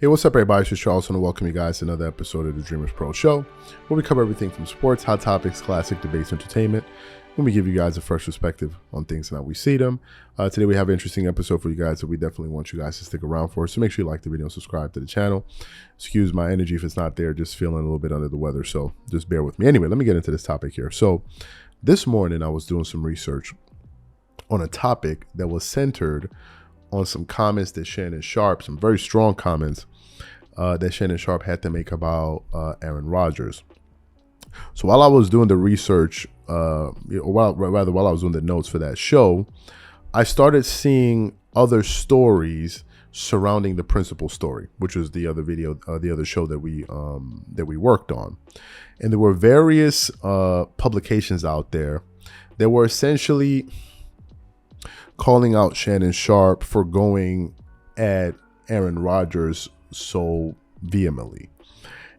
Hey, what's up, everybody? It's just Charles, and I welcome you guys to another episode of the Dreamerspro Show, where we cover everything from sports, hot topics, classic debates, entertainment, and we give you guys a fresh perspective on things and how we see them. Today we have an interesting episode for you guys that we definitely want you guys to stick around for. So make sure you like the video and subscribe to the channel. Excuse my energy if it's not there, just feeling a little bit under the weather, so just bear with me. Anyway, let me get into this topic here. So this morning I was doing some research on a topic that was centered on some comments that Shannon Sharpe, some very strong comments that Shannon Sharpe had to make about Aaron Rodgers. So while I was doing the research, while I was doing the notes for that show, I started seeing other stories surrounding the principal story, which was the other video, the other show that we worked on. And there were various publications out there that were essentially calling out Shannon Sharpe for going at Aaron Rodgers so vehemently.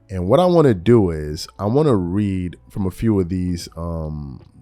And what I want to do is I want to read from a few of these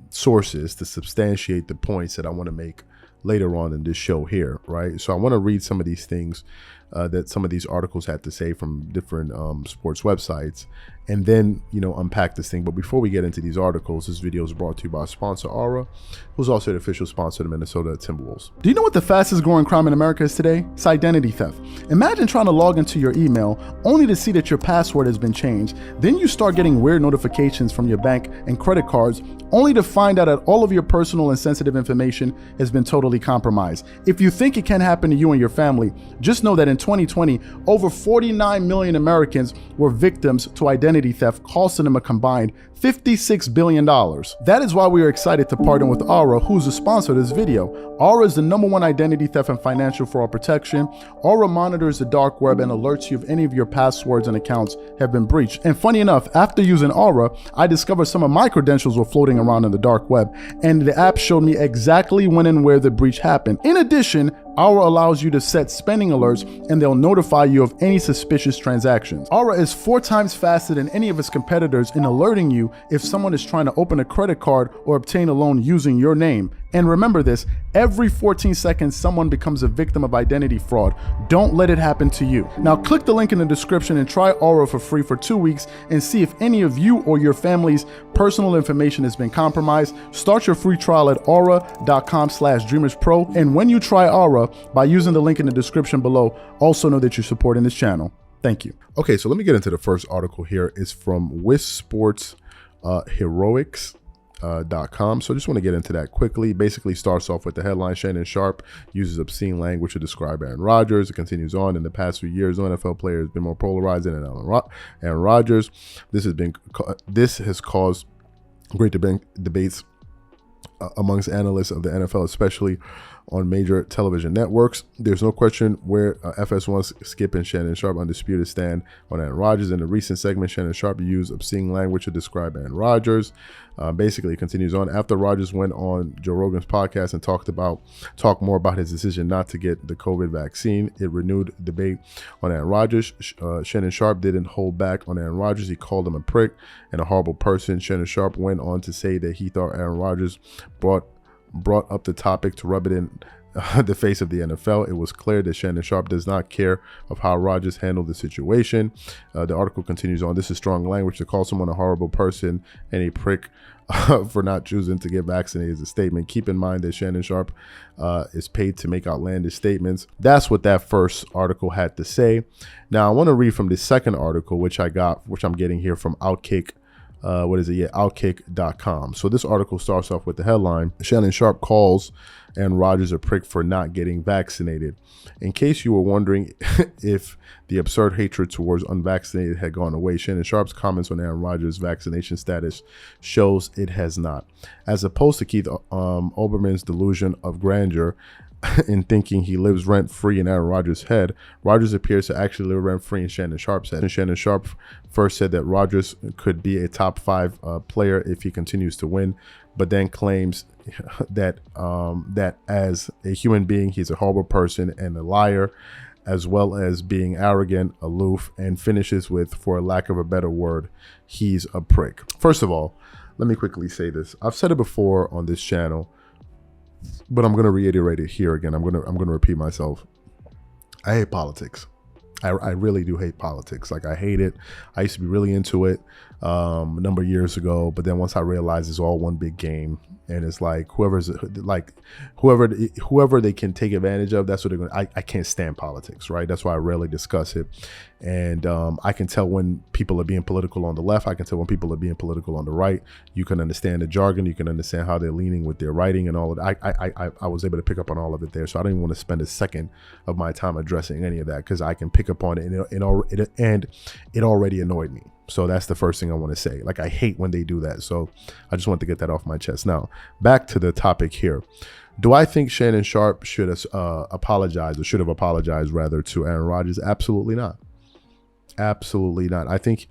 sources to substantiate the points that I want to make later on in this show here, right? So I want to read some of these things that some of these articles had to say from different sports websites, and then, unpack this thing. But before we get into these articles, this video is brought to you by sponsor Aura, who's also the official sponsor of the Minnesota Timberwolves. Do you know what the fastest growing crime in America is today? It's identity theft. Imagine trying to log into your email only to see that your password has been changed. Then you start getting weird notifications from your bank and credit cards, only to find out that all of your personal and sensitive information has been totally compromised. If you think it can happen to you and your family, just know that in 2020, over 49 million Americans were victims to identity theft, costing them a combined $56 billion. That is why we are excited to partner with Aura, who's the sponsor of this video. Aura is the #1 identity theft and financial fraud protection. Aura monitors the dark web and alerts you if any of your passwords and accounts have been breached. And funny enough, after using Aura, I discovered some of my credentials were floating around in the dark web, and the app showed me exactly when and where the breach happened. In addition, Aura allows you to set spending alerts, and they'll notify you of any suspicious transactions. Aura is 4 times faster than any of its competitors in alerting you if someone is trying to open a credit card or obtain a loan using your name. And remember this, every 14 seconds, someone becomes a victim of identity fraud. Don't let it happen to you. Now click the link in the description and try Aura for free for 2 weeks and see if any of you or your family's personal information has been compromised. Start your free trial at aura.com/dreamerspro. And when you try Aura, by using the link in the description below, also know that you're supporting this channel. Thank you. Okay, so let me get into the first article here. It's from Heroics.com. So I just want to get into that quickly. Basically starts off with the headline: Shannon Sharpe uses obscene language to describe Aaron Rodgers. It continues on: in the past few years, no NFL player has been more polarizing than Aaron Rodgers. This has caused great debates amongst analysts of the NFL, especially on major television networks. There's no question where FS1's Skip and Shannon Sharpe undisputed stand on Aaron Rodgers. In the recent segment, Shannon Sharpe used obscene language to describe Aaron Rodgers. Basically, it continues on: after Rodgers went on Joe Rogan's podcast and talked more about his decision not to get the COVID vaccine, it renewed debate on Aaron Rodgers. Shannon Sharpe didn't hold back on Aaron Rodgers. He called him a prick and a horrible person. Shannon Sharpe went on to say that he thought Aaron Rodgers brought up the topic to rub it in the face of the NFL. It was clear that Shannon Sharpe does not care of how Rodgers handled the situation. The article continues on: this is strong language. To call someone a horrible person and a prick for not choosing to get vaccinated is a statement. Keep in mind that Shannon Sharpe is paid to make outlandish statements. That's what that first article had to say. Now I want to read from the second article, which I'm getting here from Outkick. Outkick.com. So this article starts off with the headline: Shannon Sharpe calls Aaron Rodgers a prick for not getting vaccinated. In case you were wondering if the absurd hatred towards unvaccinated had gone away, Shannon Sharpe's comments on Aaron Rodgers' vaccination status shows it has not. As opposed to Keith Olbermann's delusion of grandeur in thinking he lives rent-free in Aaron Rodgers' head, Rodgers appears to actually live rent-free in Shannon Sharpe's head. And Shannon Sharpe first said that Rodgers could be a top 5 player if he continues to win, but then claims that as a human being, he's a horrible person and a liar, as well as being arrogant, aloof, and finishes with, for lack of a better word, he's a prick. First of all, let me quickly say this. I've said it before on this channel, but I'm going to reiterate it here again. I'm going to repeat myself. I hate politics. I really do hate politics. Like, I hate it. I used to be really into it a number of years ago, but then once I realized it's all one big game, and it's like whoever they can take advantage of, that's what they're going to. I can't stand politics, right? That's why I rarely discuss it. And I can tell when people are being political on the left. I can tell when people are being political on the right. You can understand the jargon. You can understand how they're leaning with their writing and all of that. I was able to pick up on all of it there. So I don't even want to spend a second of my time addressing any of that, because I can pick up on it, and it already annoyed me. So that's the first thing I want to say. Like, I hate when they do that. So I just want to get that off my chest. Now, back to the topic here. Do I think Shannon Sharpe should have apologized rather to Aaron Rodgers? Absolutely not. Absolutely not. I think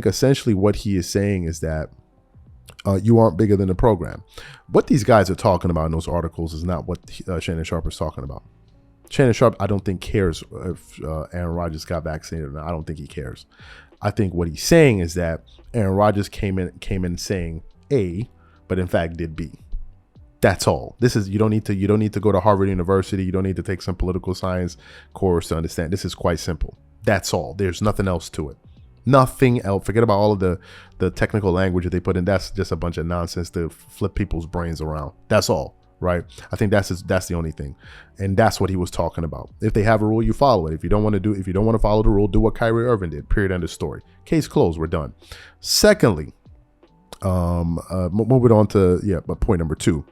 essentially what he is saying is that you aren't bigger than the program. What these guys are talking about in those articles is not what Shannon Sharpe is talking about. Shannon Sharpe, I don't think, cares if Aaron Rodgers got vaccinated or not. I don't think he cares. I think what he's saying is that Aaron Rodgers came in saying A, but in fact did B. That's all. This is, you don't need to go to Harvard University. You don't need to take some political science course to understand. This is quite simple. That's all. There's nothing else to it. Nothing else. Forget about all of the technical language that they put in. That's just a bunch of nonsense to flip people's brains around. That's all. Right? I think that's the only thing. And that's what he was talking about. If they have a rule, you follow it. If you don't want to follow the rule, do what Kyrie Irving did. Period. End of story. Case closed. We're done. Secondly, moving on to point number 2.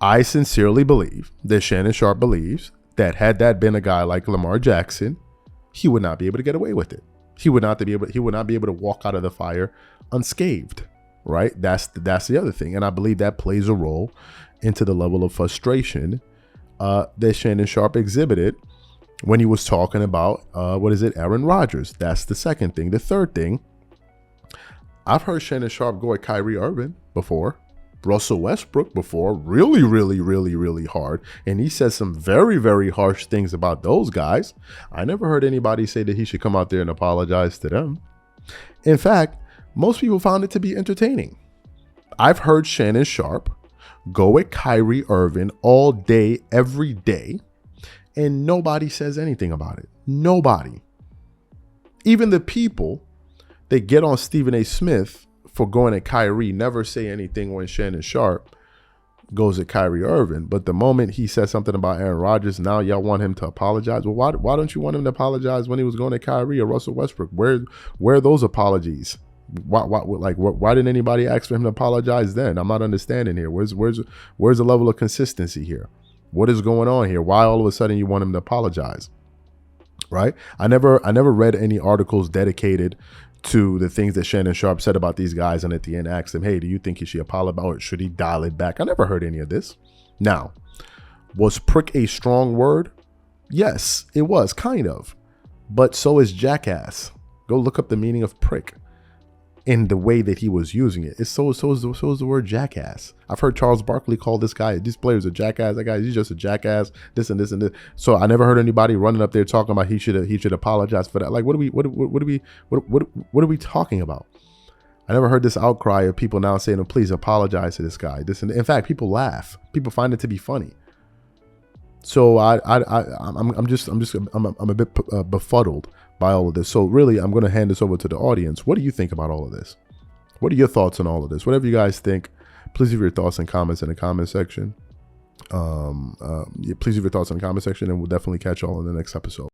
I sincerely believe that Shannon Sharpe believes that had that been a guy like Lamar Jackson, he would not be able to get away with it. He would not be able to walk out of the fire unscathed. Right? That's the other thing. And I believe that plays a role into the level of frustration that Shannon Sharpe exhibited when he was talking about Aaron Rodgers. That's the second thing. The third thing, I've heard Shannon Sharpe go at Kyrie Irving before, Russell Westbrook before, really, really, really, really hard. And he said some very, very harsh things about those guys. I never heard anybody say that he should come out there and apologize to them. In fact, most people found it to be entertaining. I've heard Shannon Sharpe go at Kyrie Irving all day, every day, and nobody says anything about it. Nobody. Even the people that get on Stephen A. Smith for going at Kyrie never say anything when Shannon Sharpe goes at Kyrie Irving. But the moment he says something about Aaron Rodgers, now y'all want him to apologize. Well, why don't you want him to apologize when he was going at Kyrie or Russell Westbrook? Where are those apologies? Why didn't anybody ask for him to apologize then? I'm not understanding here. Where's the level of consistency here? What is going on here? Why all of a sudden you want him to apologize? Right? I never read any articles dedicated to the things that Shannon Sharpe said about these guys, and at the end asked him, hey, do you think he should apologize or should he dial it back? I never heard any of this. Now, was prick a strong word? Yes, it was, kind of. But so is jackass. Go look up the meaning of prick in the way that he was using it. So is the word jackass. I've heard Charles Barkley call these players a jackass. That guy, he's just a jackass. This and this and this. So I never heard anybody running up there talking about he should apologize for that. Like, what are we talking about? I never heard this outcry of people now saying, oh, please apologize to this guy. This and in fact, people laugh. People find it to be funny. So I'm a bit befuddled by all of this. So really, I'm going to hand this over to the audience. What do you think about all of this? What are your thoughts on all of this? Whatever you guys think, please leave your thoughts and comments in the comment section. Please leave your thoughts in the comment section, and we'll definitely catch y'all in the next episode.